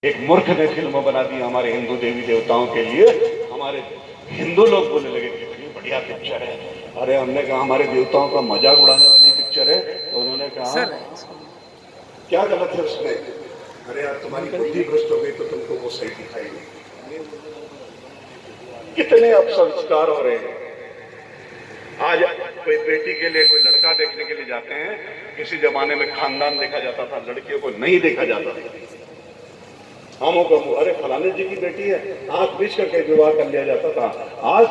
एक मूर्ख ने फिल्म बना दी हमारे हिंदू देवी देवताओं के लिए। हमारे हिंदू लोग बोलने लगे कितनी बढ़िया पिक्चर है। अरे हमने कहा हमारे देवताओं का मजाक उड़ाने वाली पिक्चर है। तो उन्होंने कहा क्या गलत है उसमें? अरे यार तुम्हारी बुद्धि भ्रष्ट हो गई तो तुमको वो सही दिखाएगी। कितने अपसंस्कार हो रहे हैं। आज कोई बेटी के लिए कोई लड़का देखने के लिए जाते हैं। किसी जमाने में खानदान देखा जाता था, लड़कियों को नहीं देखा जाता था। हमों को अरे फलाने जी की बेटी है, आंख बीच करके विवाह कर लिया जाता था। आज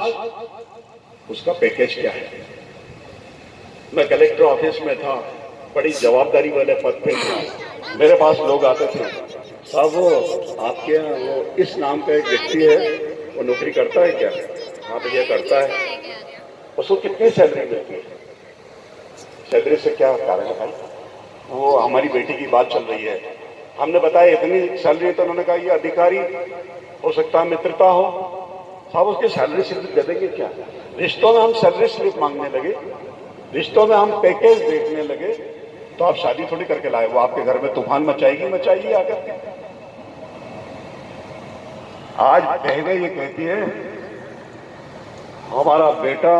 उसका पैकेज क्या है? मैं कलेक्टर ऑफिस में था, बड़ी जवाबदारी वाले पद पे था। मेरे पास लोग आते थे, साहब वो आपके यहाँ वो इस नाम का एक व्यक्ति है, वो नौकरी करता है क्या? हाँ भैया करता है। उसको कितनी सैलरी मिलती है? सैलरी से क्या कारण है भाई? वो हमारी बेटी की बात चल रही है। हमने बताया इतनी सैलरी, तो उन्होंने कहा ये अधिकारी हो सकता है मित्रता हो। साहब उसकी सैलरी स्लिप दे देंगे क्या? रिश्तों में हम सैलरी स्लिप मांगने लगे, रिश्तों में हम पैकेज देखने लगे, तो आप शादी थोड़ी करके लाए। वो आपके घर में तूफान मचाएगी आकर। आज बहनें ये कहती है हमारा बेटा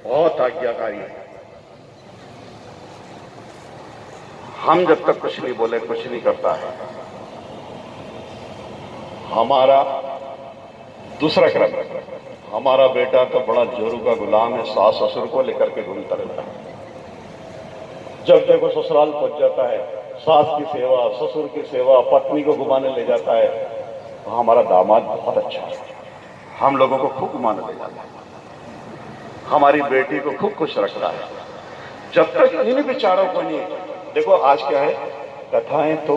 बहुत आज्ञाकारी है। हम जब तक कुछ नहीं बोले कुछ नहीं करता है। हमारा दूसरा क्रम, हमारा बेटा तो बड़ा जोरू का गुलाम है, सास ससुर को लेकर के घूमता रहता है। जब देखो ससुराल पहुंच जाता है, सास की सेवा, ससुर की सेवा, पत्नी को घुमाने ले जाता है। तो हमारा दामाद बहुत अच्छा है, हम लोगों को खूब घुमाने ले जाता है, हमारी बेटी को खूब खुश रखता है। जब तक इन विचारों को नहीं, देखो आज क्या है, कथाएं तो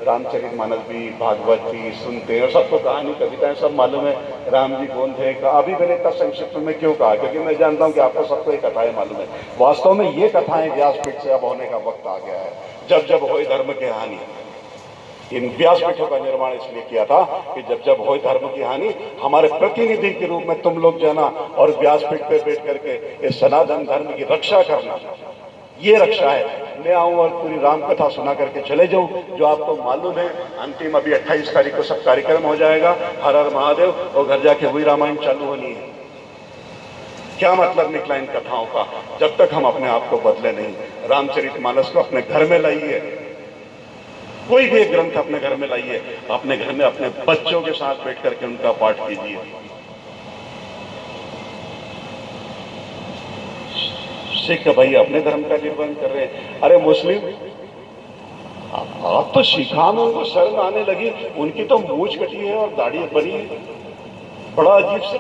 रामचरितमानस भी, भागवत भी सुनते हैं और सबको कहानी कविताएं सब मालूम है। राम जी कौन थे अभी मैंने इतना संक्षिप्त में क्यों कहा, क्योंकि मैं जानता हूं कि आपको सबको ये कथाएं मालूम है। वास्तव में ये कथाएं व्यासपीठ से अब होने का वक्त आ गया है। जब जब होए धर्म की हानि, इन व्यासपीठों का निर्माण इसलिए किया था कि जब जब होए धर्म की हानि, हमारे प्रतिनिधि के रूप में तुम लोग जाना और व्यासपीठ पे बैठ करके इस सनातन धर्म की रक्षा करना, ये रक्षा है। मैं आऊं और पूरी राम कथा सुना करके चले जाऊं, जो आपको मालूम है। अंतिम अभी 28 तारीख को सब कार्यक्रम हो जाएगा, हर हर महादेव, और घर जाके वही रामायण चालू होनी है। क्या मतलब निकला इन कथाओं का? जब तक हम अपने आप को बदले नहीं। रामचरितमानस को अपने घर में लाइए, कोई भी एक ग्रंथ अपने घर में लाइए, अपने घर में अपने बच्चों के साथ बैठ करके उनका पाठ कीजिए। सिख भाई अपने धर्म का निर्वहन कर रहे हैं। अरे मुस्लिम, आप तो शिखा में उनको शर्म आने लगी, उनकी तो मूछ कटी है और दाढ़ी बनी है, बड़ा अजीब से,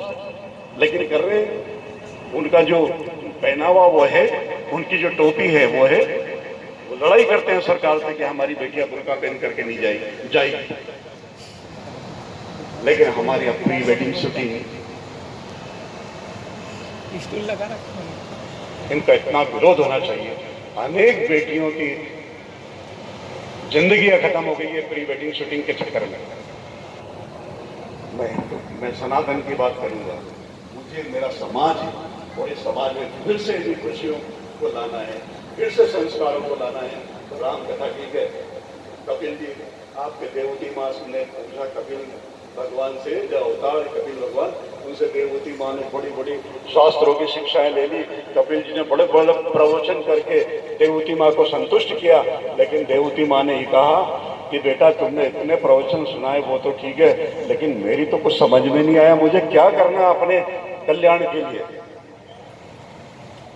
लेकिन कर रहे हैं। उनका जो पहनावा वो है, उनकी जो टोपी है वो है। वो लड़ाई करते हैं सरकार से कि हमारी बेटियां बुर्का पहन करके नहीं जाएगी, लेकिन हमारी अपनी वेडिंग शूटिंग, लगा रखा है। इनका इतना विरोध होना चाहिए। अनेक बेटियों की जिंदगी खत्म हो गई है प्री वेडिंग शूटिंग के चक्कर में। मैं सनातन की बात करूंगा। मुझे मेरा समाज और इस समाज में फिर से इन खुशियों को लाना है, फिर से संस्कारों को लाना है। तो राम कथा ठीक है। कपिल जी, आपके देवती माँ ने पूछा कपिल भगवान से, जो अवतार कपिल भगवान, उनसे देवती माँ ने बड़ी बड़ी शास्त्रों की शिक्षाएं ले ली। कपिल जी ने बड़े बड़े प्रवचन करके देवती माँ को संतुष्ट किया, लेकिन देवती माँ ने ही कहा कि बेटा तुमने इतने प्रवचन सुनाए वो तो ठीक है, लेकिन मेरी तो कुछ समझ में नहीं आया, मुझे क्या करना अपने कल्याण के लिए।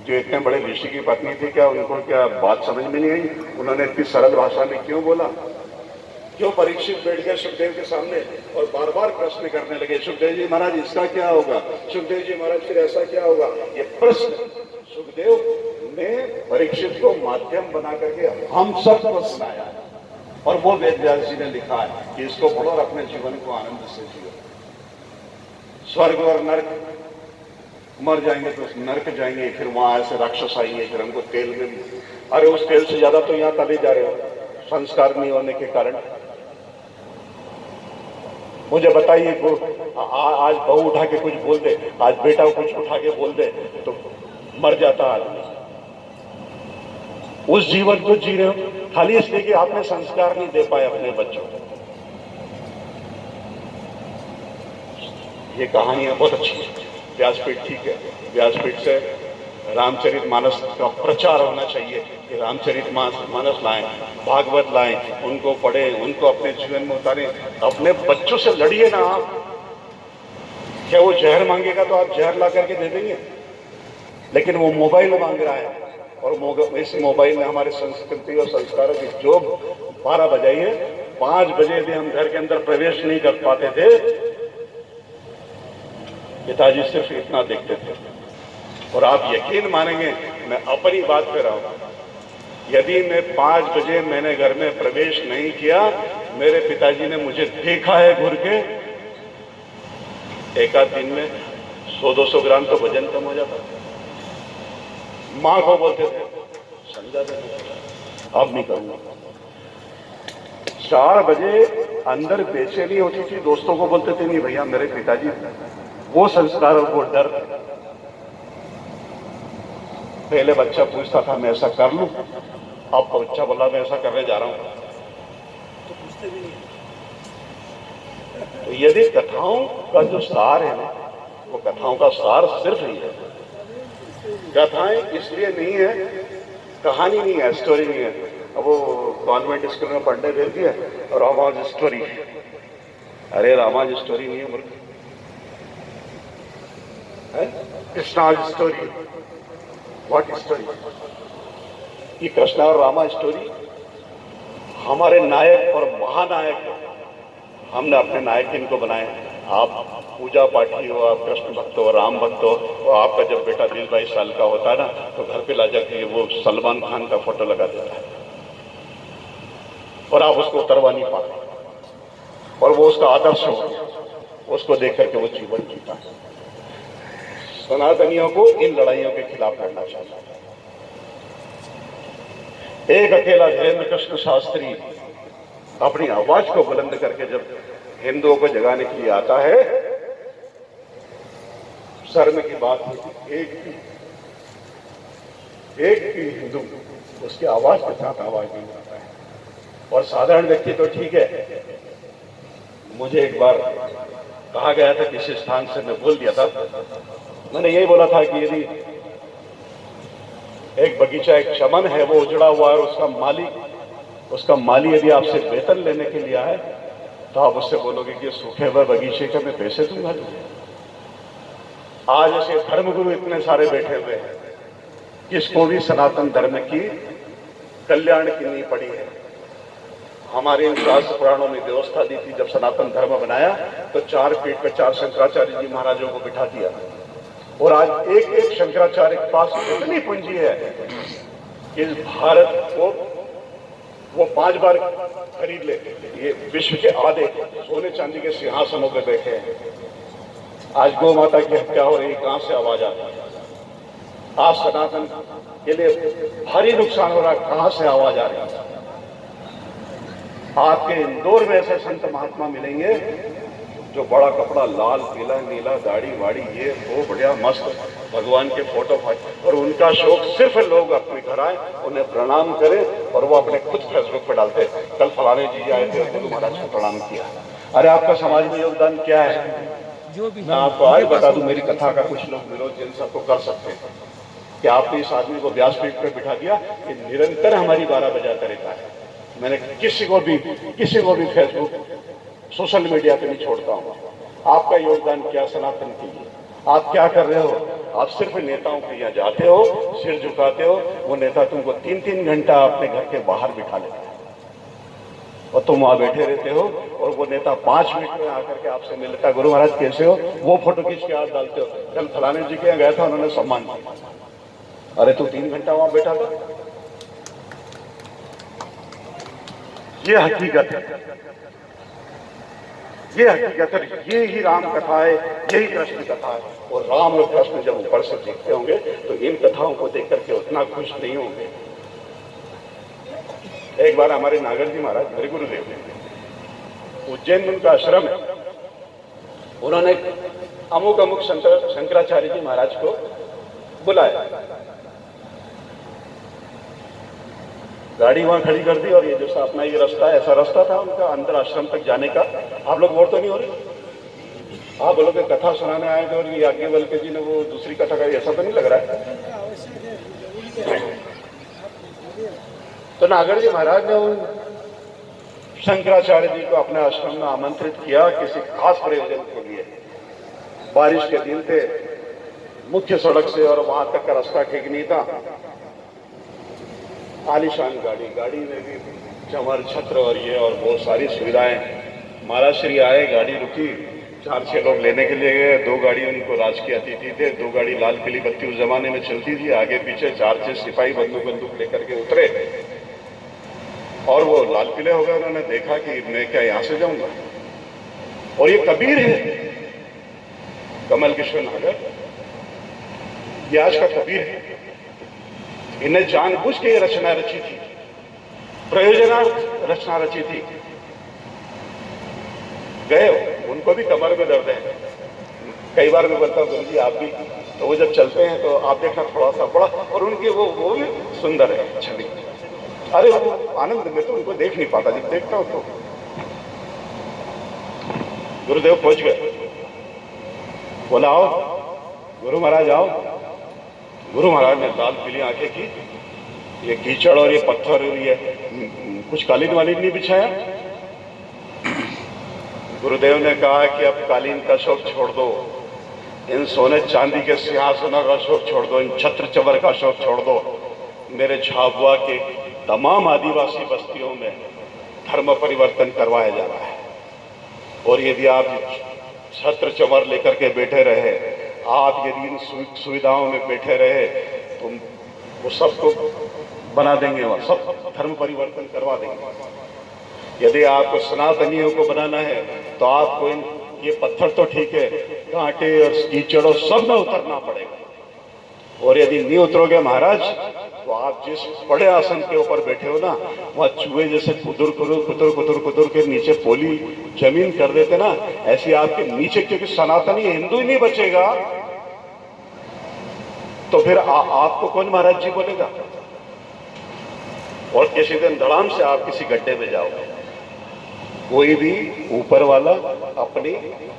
जो इतने बड़े ऋषि की पत्नी थी, क्या उनको क्या बात समझ में नहीं आई? उन्होंने इतनी सरल भाषा में क्यों बोला? जो परीक्षित बैठ गए सुखदेव के सामने और बार बार प्रश्न करने लगे, सुखदेव जी महाराज इसका क्या होगा, सुखदेव जी महाराज फिर ऐसा क्या होगा। ये प्रश्न सुखदेव ने परीक्षित को माध्यम बना करके हम सबको सुनाया है, और वो वेद व्यास जी ने लिखा है कि इसको पढ़ो और अपने जीवन को आनंद से जियो। स्वर्ग और नर्क, मर जाएंगे तो नर्क जाएंगे, फिर वहां ऐसे राक्षस आएंगे, फिर हमको तेल में, अरे उस तेल से ज्यादा तो यहाँ तले जा रहे हो संस्कार नहीं होने के कारण। मुझे बताइए, आज बहू उठा के कुछ बोल दे, आज बेटा कुछ उठा के बोल दे तो मर जाता आदमी। उस जीवन को जी रहे हो खाली इसलिए कि आपने संस्कार नहीं दे पाए अपने बच्चों को। ये कहानियाँ बहुत अच्छी है, व्यासपीठ ठीक है, व्यासपीठ से रामचरितमानस का प्रचार होना चाहिए कि रामचरितमानस लाएं, भागवत लाएं, उनको पढ़ें, उनको अपने जीवन में उतारें। अपने बच्चों से लड़िए ना आप। क्या वो जहर मांगेगा तो आप जहर ला करके दे देंगे? लेकिन वो मोबाइल मांग रहा है, और इस मोबाइल में हमारे संस्कृति और संस्कारों की जो 12 बजाइए, 5 बजे भी हम घर के अंदर प्रवेश नहीं कर पाते थे। पिताजी सिर्फ इतना देखते थे। और आप यकीन मानेंगे, मैं अपनी बात पे रहा हूं, यदि मैं 5 बजे मैंने घर में प्रवेश नहीं किया, मेरे पिताजी ने मुझे देखा है घूर के, एक आध दिन में 100-200 ग्राम तो वजन कम हो जाता था। मां को बोलते थे समझा दे, अब नहीं करूंगा। 4 बजे अंदर बेचैनी होती थी, दोस्तों को बोलते थे नहीं भैया, मेरे पिताजी वो संस्कार और वो डर। पहले बच्चा पूछता था मैं ऐसा कर लूं, अब बच्चा बोला मैं ऐसा करने जा रहा हूं, तो पूछते भी नहीं। तो यदि कथाओं का जो सार है ना, वो कथाओं का सार सिर्फ ही है। कथाएं इसलिए नहीं है, कहानी नहीं है, स्टोरी नहीं है। अब वो कॉन्वेंट स्कूल में पढ़ने भेजती है और रामाज स्टोरी। अरे रामाज स्टोरी नहीं है मूर्ख, कृष्णा स्टोरी। What story? ये कृष्णा और रामा स्टोरी हमारे नायक और महानायक है, हमने अपने नायक इनको बनाए। आप पूजा पाठी हो, आप कृष्ण भक्त हो, राम भक्त हो, और आपका जब बेटा 20-22 साल का होता है ना, तो घर पे ला जाके वो सलमान खान का फोटो लगा देता है और आप उसको उतरवा नहीं पाते, और वो उसका आदर्श हो, उसको देख करके वो जीवन जीता है। सनातनियों को इन लड़ाइयों के खिलाफ लड़ना चाहिए। एक अकेला धीरेन्द्र कृष्ण शास्त्री अपनी आवाज को बुलंद करके जब हिंदुओं को जगाने के लिए आता है, शर्म की बात है, एक भी हिंदू उसकी आवाज के साथ आवाज नहीं उठाता है। और साधारण व्यक्ति तो ठीक है, मुझे एक बार कहा गया था किसी स्थान से, मैं भूल दिया था, मैंने यही बोला था कि यदि एक बगीचा, एक चमन है, वो उजड़ा हुआ है, और उसका माली यदि आपसे वेतन लेने के लिए आए, तो आप उससे बोलोगे कि सूखे हुए बगीचे के मैं पैसे दूंगा। आज ऐसे धर्मगुरु इतने सारे बैठे हुए हैं, किसको भी सनातन धर्म की कल्याण की नींव पड़ी है। हमारे इन शास्त्र पुराणों में व्यवस्था दी थी, जब सनातन धर्म बनाया तो 4 पीठ पे 4 शंकराचार्य जी महाराजों को बिठा दिया, और आज एक एक शंकराचार्य के पास इतनी पूंजी है कि इस भारत को वो 5 बार खरीद ले। ये विश्व के आधे सोने चांदी के सिंहासनों पे बैठे हैं। आज गौ माता की हत्या हो रही, कहां से आवाज आती है? आज सनातन के लिए भारी नुकसान हो रहा है, कहां से आवाज आ रही है? आपके इंदौर में ऐसे संत महात्मा मिलेंगे जो बड़ा कपड़ा, लाल पीला नीला, दाढ़ी वाड़ी, ये वो बढ़िया मस्त भगवान के फोटो और उनका शौक सिर्फ लोग अपने घर आए, उन्हें प्रणाम करें, और वो अपने खुद फेसबुक पर डालते। कल फलाने जी आए थे, गुरु महाराज को प्रणाम किया। अरे आपका समाज में योगदान क्या है? मैं आपको आज बता दूं, मेरी कथा का कुछ लोग विरोध जिन सबको कर सकते हैं कि आपने इस आदमी को व्यासपीठ पर बिठा दिया, कि निरंतर हमारी 12 बजाता रहता है। मैंने किसी को भी फेसबुक, सोशल मीडिया पे नहीं छोड़ता हूं। आपका योगदान क्या सनातन के लिए? आप क्या कर रहे हो? आप सिर्फ नेताओं के यहाँ जाते हो, सिर झुकाते हो, वो नेता तुमको 3-3 घंटा अपने घर के बाहर बिठा लेता है, और तुम वहां बैठे रहते हो, और वो नेता 5 मिनट में आकर के आपसे मिलता, गुरु महाराज कैसे हो, वो फोटो खींच के आप डालते हो। कल फलाने जी के यहाँ गया था, उन्होंने सम्मान किया। अरे तू 3 घंटा वहां बैठा था। ये हकीकत है, ये हकीकत है, ये ही राम कथा है, यही कृष्ण कथा है। और राम और कृष्ण जब ऊपर से देखते होंगे तो इन कथाओं को देख करके उतना खुश नहीं होंगे। एक बार हमारे नागर जी महाराज, मेरे गुरुदेव, उज्जैन में उनका आश्रम है, उन्होंने अमुक शंकराचार्य जी महाराज को बुलाया, गाड़ी वहां खड़ी कर दी, और ये जो अपना ये रास्ता, ऐसा रास्ता था उनका अंदर आश्रम तक जाने का। आप लोग बोर तो नहीं हो रहे? आप बोलोगे कथा सुनाने आए थे और याज्ञवल्क्य जी ने वो दूसरी कथा कही, ऐसा तो नहीं लग रहा है? तो नागर जी महाराज ने उन शंकराचार्य जी को अपने आश्रम में आमंत्रित किया किसी खास प्रयोजन के लिए। बारिश के दिन थे, मुख्य सड़क से और वहां तक का रास्ता ठीक नहीं था। आलीशान गाड़ी में भी चमर छत्र और ये और बहुत सारी सुविधाएं। महाराज श्री आए, गाड़ी रुकी, 4-6 लोग लेने के लिए गए। 2 गाड़ी उनको राजकीय अतिथि थे, 2 गाड़ी लाल पीली बत्ती उस जमाने में चलती थी, आगे पीछे 4-6 सिपाही बंदूक लेकर के उतरे और वो लाल पीले हो गए। उन्होंने देखा कि मैं क्या यहां से जाऊंगा, और ये कबीर है, कमल किशोर नागर, ये आज का कबीर है। इन्हें जानबूझ के ये रचना रची थी, प्रयोजनार्थ रचना रची थी। गए, उनको भी कमर में दर्द है। कई बार मैं बोलता हूँ गुरु जी आप भी, तो वो जब चलते हैं तो आप देखना थोड़ा सा बड़ा, और उनकी वो भी सुंदर है छवि। अरे वो आनंद में तो उनको देख नहीं पाता, जब देखता हूं तो। गुरुदेव पहुंच गए, बोला आओ गुरु महाराज आओ। गुरु महाराज ने लाल पीली आंखें की, ये कीचड़ और ये पत्थर और ये कुछ कालीन वालीन नहीं बिछाया। गुरुदेव ने कहा कि अब कालीन का शौक छोड़ दो, इन सोने चांदी के सिंहासनों का शौक छोड़ दो, इन छत्र चवर का शौक छोड़ दो। मेरे झाबुआ के तमाम आदिवासी बस्तियों में धर्म परिवर्तन करवाया जा रहा है, और यदि आप छत्र चवर लेकर के बैठे रहे, आप यदि इन सुविधाओं में बैठे रहे, तो वो सबको बना देंगे, वहाँ सब धर्म परिवर्तन करवा देंगे। यदि आपको सनातनियों को बनाना है तो आपको इन ये पत्थर तो ठीक है, कांटे और कीचड़ सब में उतरना पड़ेगा। और यदि नहीं उतरोगे महाराज, तो आप जिस बड़े आसन के ऊपर बैठे हो ना, वहाँ चूहे जैसे कुदुर के नीचे पोली जमीन कर देते ना, ऐसी आपके नीचे, क्योंकि सनातनी हिंदू ही नहीं बचेगा तो फिर आपको कौन महाराज जी बोलेगा। और किसी दिन धड़ाम से आप किसी गड्ढे में जाओगे। कोई भी ऊपर वाला अपनी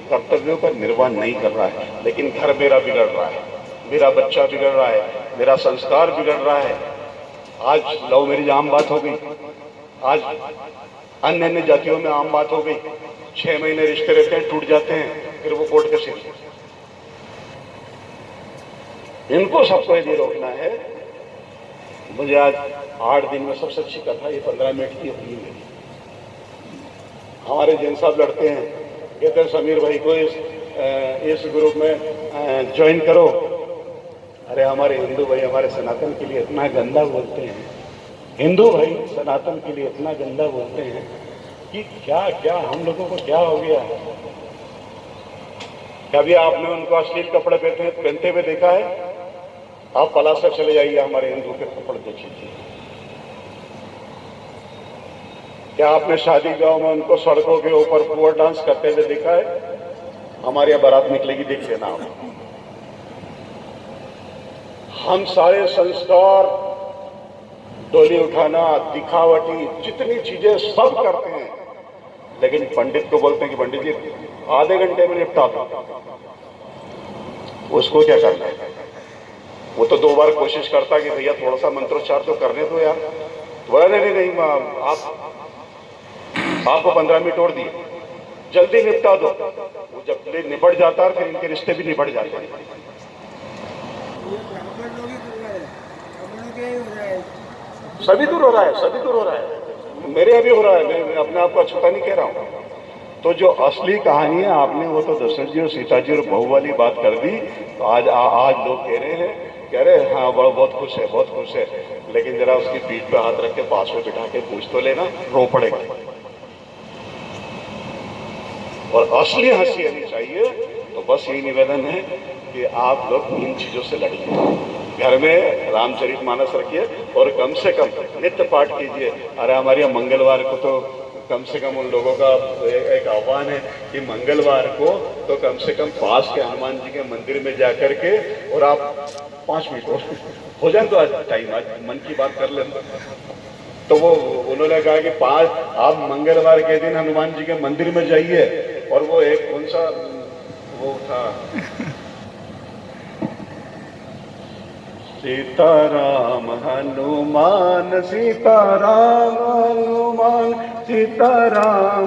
कर्तव्यों का निर्वहन नहीं कर रहा है, लेकिन घर मेरा बिगड़ रहा है, मेरा बच्चा बिगड़ रहा है, मेरा संस्कार बिगड़ रहा है। आज लव मैरिज आम बात हो गई, आज अन्य जातियों में आम बात हो गई। 6 महीने रिश्ते रहते हैं, टूट जाते हैं, फिर वो कोर्ट कचहरी। इनको सबको यदि रोकना है, मुझे आज 8 दिन में सबसे अच्छी कथा ये 15 मिनट की हुई है। हमारे जैन साहब लड़ते हैं, कहते हैं समीर भाई को इस ग्रुप में ज्वाइन करो। अरे हमारे हिंदू भाई हमारे सनातन के लिए इतना गंदा बोलते हैं, हिंदू भाई सनातन के लिए इतना गंदा बोलते हैं कि क्या क्या हम लोगों को क्या हो गया है। कभी आपने उनको अश्लील कपड़े पहनते हुए देखा है? आप पलासर चले जाइए, हमारे हिंदू के कपड़े देखिए। क्या आपने शादी गांव में उनको सड़कों के ऊपर पुअर डांस करते हुए देखा है? हमारे यहाँ बारात निकलेगी, देख लेना आप। हम सारे संस्कार, डोली उठाना, दिखावटी, जितनी चीजें सब करते हैं, लेकिन पंडित को बोलते हैं कि पंडित जी आधे घंटे में निपटा दो। उसको क्या करना है? वो तो 2 बार कोशिश करता कि भैया थोड़ा सा मंत्रोच्चार तो करने दो यार। बोला नहीं, आपको 15 मिनट और दिए, जल्दी निपटा दो। वो जब निपट जाता है, फिर इनके रिश्ते भी निपट जाते हैं। सभी दूर हो रहा है, मेरे अभी हो रहा है। मैं अपने आप को अछूता नहीं कह रहा हूं। तो जो असली कहानी है, आपने वो तो दशरथ जी और सीता जी और बहू वाली बात कर दी। तो आज लोग कह रहे हाँ बहुत खुश है, लेकिन जरा उसकी पीठ पे हाथ रख के पास में बिठा के पूछ तो लेना, रो पड़ेगा। और असली हंसी आनी चाहिए। तो बस यही निवेदन है कि आप लोग इन चीजों से लड़िए। घर में रामचरितमानस रखिए और कम से कम नित्य पाठ कीजिए। अरे हमारे यहाँ मंगलवार को तो कम से कम उन लोगों का एक आह्वान है कि मंगलवार को तो कम से कम पास के हनुमान जी के मंदिर में जाकर के, और आप 5 मिनट हो जाए तो आज टाइम, आज मन की बात कर लेना। तो वो उन्होंने कहा कि आप मंगलवार के दिन हनुमान जी के मंदिर में जाइए, और वो एक कौन सा सीताराम हनुमान सीताराम हनुमान सीताराम